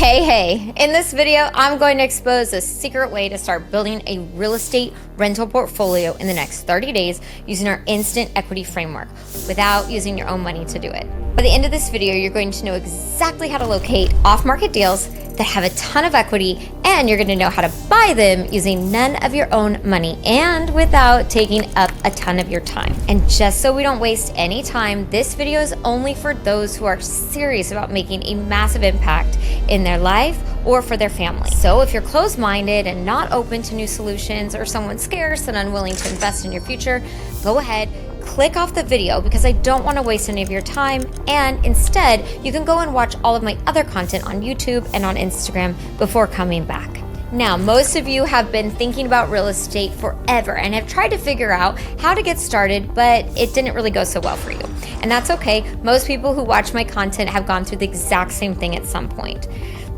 Hey, in this video, I'm going to expose a secret way to start building a real estate rental portfolio in the next 30 days using our instant equity framework without using your own money to do it. By the end of this video, you're going to know exactly how to locate off-market deals that have a ton of equity, and you're going to know how to buy them using none of your own money and without taking up a ton of your time. And just so we don't waste any time, this video is only for those who are serious about making a massive impact in their life or for their family. So if you're closed-minded and not open to new solutions, or someone scarce and unwilling to invest in your future, go ahead, click off the video because I don't want to waste any of your time, and instead you can go and watch all of my other content on YouTube and on Instagram before coming back. Now, most of you have been thinking about real estate forever and have tried to figure out how to get started, but it didn't really go so well for you. And that's okay. Most people who watch my content have gone through the exact same thing at some point.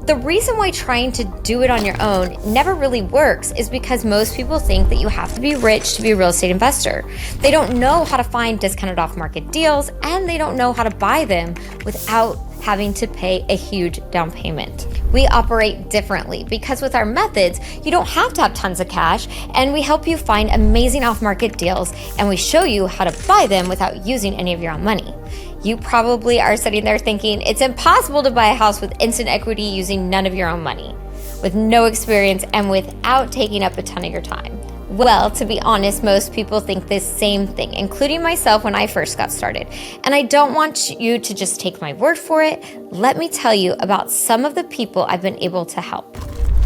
The reason why trying to do it on your own never really works is because most people think that you have to be rich to be a real estate investor. They don't know how to find discounted off-market deals, and they don't know how to buy them without having to pay a huge down payment. We operate differently because with our methods, you don't have to have tons of cash, and we help you find amazing off-market deals, and we show you how to buy them without using any of your own money. You probably are sitting there thinking it's impossible to buy a house with instant equity using none of your own money, with no experience and without taking up a ton of your time. Well, to be honest, most people think this same thing, including myself when I first got started. And I don't want you to just take my word for it. Let me tell you about some of the people I've been able to help.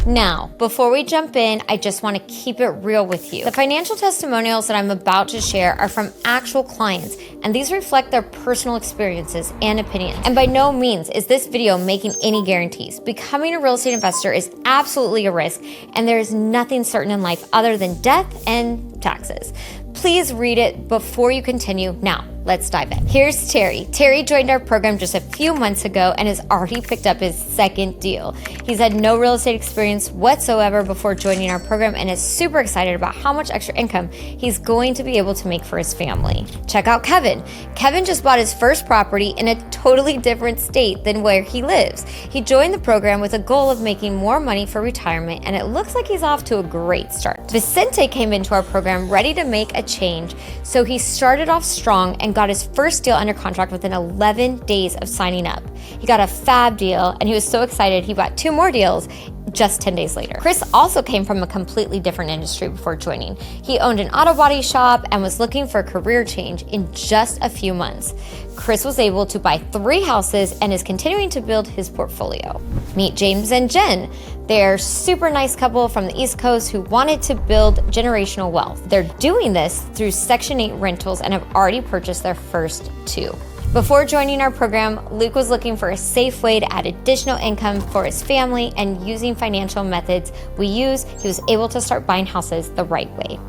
Now, before we jump in, I just want to keep it real with you. The financial testimonials that I'm about to share are from actual clients, and these reflect their personal experiences and opinions. And by no means is this video making any guarantees. Becoming a real estate investor is absolutely a risk, and there is nothing certain in life other than death and taxes. Please read it before you continue. Now, let's dive in. Here's Terry. Terry joined our program just a few months ago and has already picked up his second deal. He's had no real estate experience whatsoever before joining our program and is super excited about how much extra income he's going to be able to make for his family. Check out Kevin. Kevin just bought his first property in a totally different state than where he lives. He joined the program with a goal of making more money for retirement, and it looks like he's off to a great start. Vicente came into our program ready to make a change, so he started off strong and got his first deal under contract within 11 days of signing up. He got a fab deal, and he was so excited he bought 2 more deals just 10 days later. Chris also came from a completely different industry before joining. He owned an auto body shop and was looking for a career change in just a few months. Chris was able to buy 3 houses and is continuing to build his portfolio. Meet James and Jen. They're a super nice couple from the East Coast who wanted to build generational wealth. They're doing this through Section 8 rentals and have already purchased their first 2. Before joining our program, Luke was looking for a safe way to add additional income for his family, and using financial methods we use, he was able to start buying houses the right way.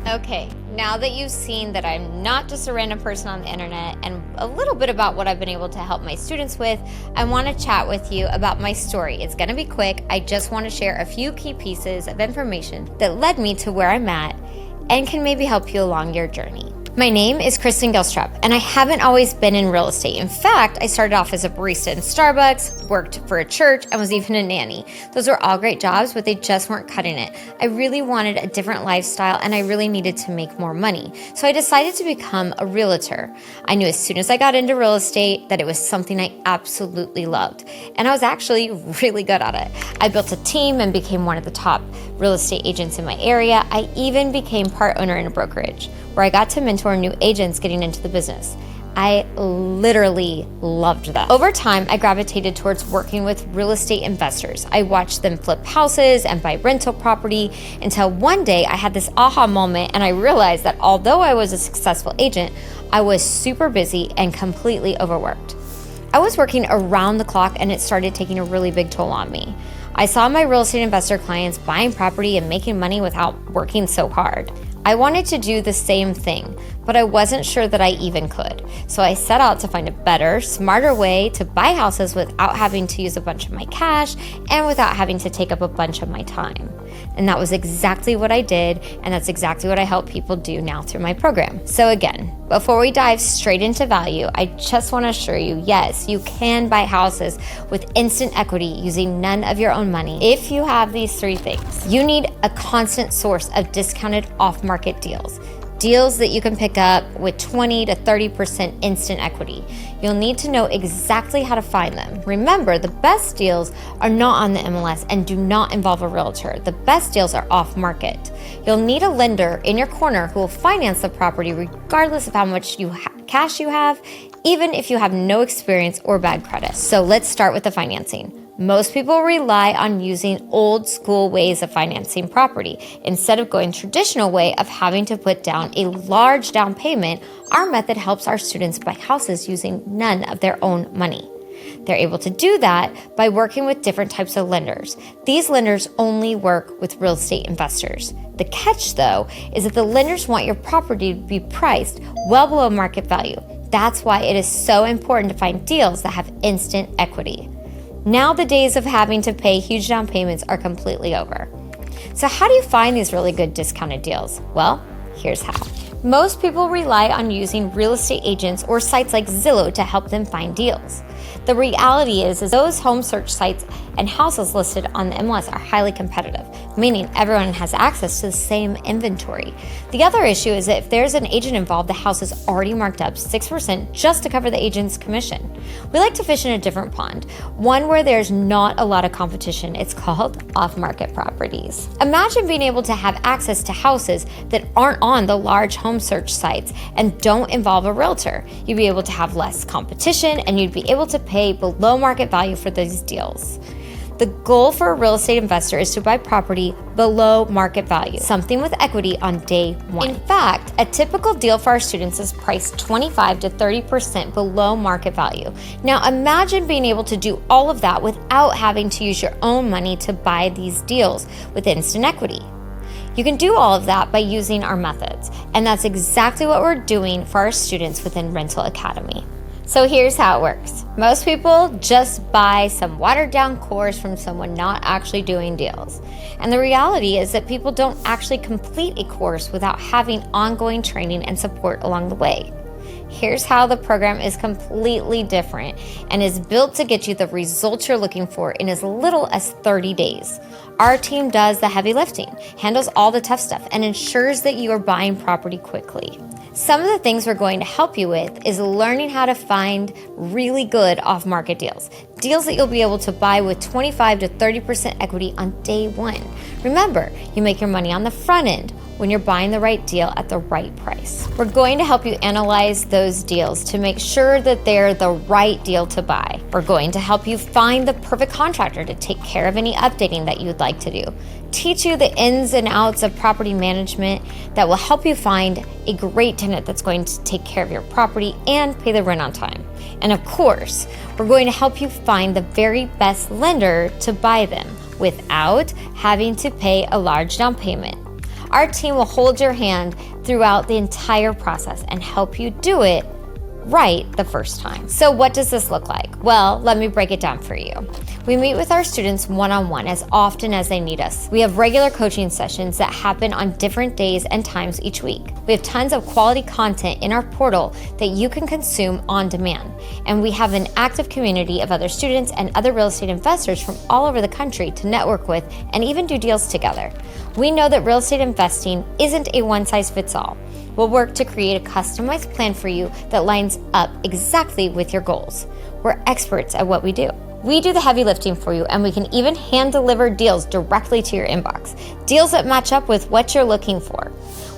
Okay, now that you've seen that I'm not just a random person on the internet and a little bit about what I've been able to help my students with, I want to chat with you about my story. It's going to be quick. I just want to share a few key pieces of information that led me to where I'm at and can maybe help you along your journey. My name is Kristen Gilstrap, and I haven't always been in real estate. In fact, I started off as a barista in Starbucks, worked for a church, and was even a nanny. Those were all great jobs, but they just weren't cutting it. I really wanted a different lifestyle, and I really needed to make more money. So I decided to become a realtor. I knew as soon as I got into real estate that it was something I absolutely loved, and I was actually really good at it. I built a team and became one of the top real estate agents in my area. I even became part owner in a brokerage, where I got to mentor new agents getting into the business. I literally loved that. Over time, I gravitated towards working with real estate investors. I watched them flip houses and buy rental property until one day I had this aha moment, and I realized that although I was a successful agent, I was super busy and completely overworked. I was working around the clock, and it started taking a really big toll on me. I saw my real estate investor clients buying property and making money without working so hard. I wanted to do the same thing, but I wasn't sure that I even could. So I set out to find a better, smarter way to buy houses without having to use a bunch of my cash and without having to take up a bunch of my time. And that was exactly what I did, and that's exactly what I help people do now through my program. So again, before we dive straight into value, I just want to assure you, yes, you can buy houses with instant equity using none of your own money if you have these three things. You need a constant source of discounted off-market deals. Deals that you can pick up with 20 to 30% instant equity. You'll need to know exactly how to find them. Remember, the best deals are not on the MLS and do not involve a realtor. The best deals are off market. You'll need a lender in your corner who will finance the property regardless of how much cash you have, even if you have no experience or bad credit. So let's start with the financing. Most people rely on using old school ways of financing property. Instead of going traditional way of having to put down a large down payment, our method helps our students buy houses using none of their own money. They're able to do that by working with different types of lenders. These lenders only work with real estate investors. The catch, though, is that the lenders want your property to be priced well below market value. That's why it is so important to find deals that have instant equity. Now the days of having to pay huge down payments are completely over. So how do you find these really good discounted deals? Well, here's how. Most people rely on using real estate agents or sites like Zillow to help them find deals. The reality is those home search sites and houses listed on the MLS are highly competitive, meaning everyone has access to the same inventory. The other issue is that if there's an agent involved, the house is already marked up 6% just to cover the agent's commission. We like to fish in a different pond, one where there's not a lot of competition. It's called off-market properties. Imagine being able to have access to houses that aren't on the large home search sites and don't involve a realtor. You'd be able to have less competition and you'd be able to pay below market value for these deals. The goal for a real estate investor is to buy property below market value, something with equity on day one. In fact, a typical deal for our students is priced 25 to 30% below market value. Now imagine being able to do all of that without having to use your own money to buy these deals with instant equity. You can do all of that by using our methods, and that's exactly what we're doing for our students within Rental Academy. So here's how it works. Most people just buy some watered down course from someone not actually doing deals. And the reality is that people don't actually complete a course without having ongoing training and support along the way. Here's how the program is completely different and is built to get you the results you're looking for in as little as 30 days. Our team does the heavy lifting, handles all the tough stuff, and ensures that you are buying property quickly. Some of the things we're going to help you with is learning how to find really good off-market deals. Deals that you'll be able to buy with 25 to 30% equity on day one. Remember, you make your money on the front end when you're buying the right deal at the right price. We're going to help you analyze those deals to make sure that they're the right deal to buy. We're going to help you find the perfect contractor to take care of any updating that you'd like to do. Teach you the ins and outs of property management that will help you find a great tenant that's going to take care of your property and pay the rent on time. And of course, we're going to help you find the very best lender to buy them without having to pay a large down payment. Our team will hold your hand throughout the entire process and help you do it right the first time. So what does this look like? Well, let me break it down for you. We meet with our students one-on-one as often as they need us. We have regular coaching sessions that happen on different days and times each week. We have tons of quality content in our portal that you can consume on demand. And we have an active community of other students and other real estate investors from all over the country to network with and even do deals together. We know that real estate investing isn't a one-size-fits-all. We'll work to create a customized plan for you that lines up exactly with your goals. We're experts at what we do. We do the heavy lifting for you, and we can even hand deliver deals directly to your inbox. Deals that match up with what you're looking for.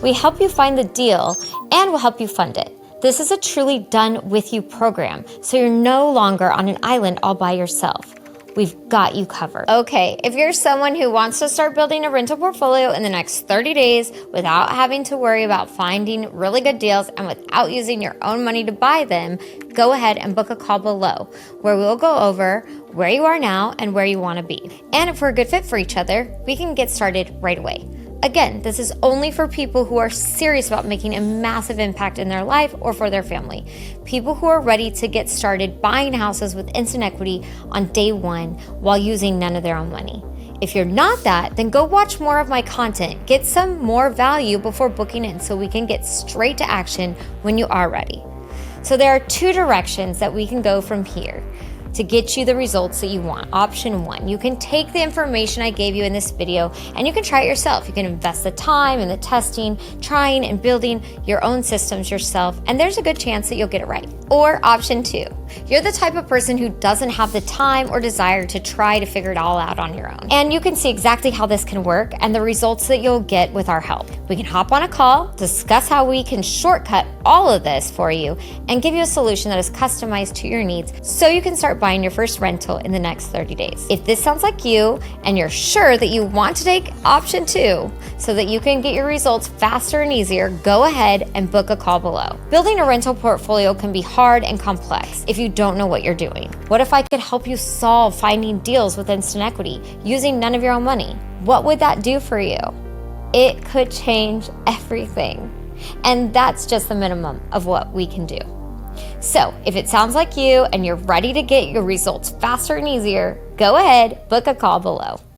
We help you find the deal, and we'll help you fund it. This is a truly done with you program, so you're no longer on an island all by yourself. We've got you covered. Okay, if you're someone who wants to start building a rental portfolio in the next 30 days without having to worry about finding really good deals and without using your own money to buy them, go ahead and book a call below where we'll go over where you are now and where you want to be. And if we're a good fit for each other, we can get started right away. Again, this is only for people who are serious about making a massive impact in their life or for their family. People who are ready to get started buying houses with instant equity on day one while using none of their own money. If you're not that, then go watch more of my content. Get some more value before booking in so we can get straight to action when you are ready. So there are 2 directions that we can go from here to get you the results that you want. Option 1, you can take the information I gave you in this video and you can try it yourself. You can invest the time in the testing, trying and building your own systems yourself, and there's a good chance that you'll get it right. Or option 2, you're the type of person who doesn't have the time or desire to try to figure it all out on your own. And you can see exactly how this can work and the results that you'll get with our help. We can hop on a call, discuss how we can shortcut all of this for you, and give you a solution that is customized to your needs so you can start buying your first rental in the next 30 days. If this sounds like you and you're sure that you want to take option 2 so that you can get your results faster and easier, go ahead and book a call below. Building a rental portfolio can be hard and complex if you don't know what you're doing. What if I could help you solve finding deals with instant equity using none of your own money? What would that do for you? It could change everything. And that's just the minimum of what we can do. So if it sounds like you and you're ready to get your results faster and easier, go ahead, book a call below.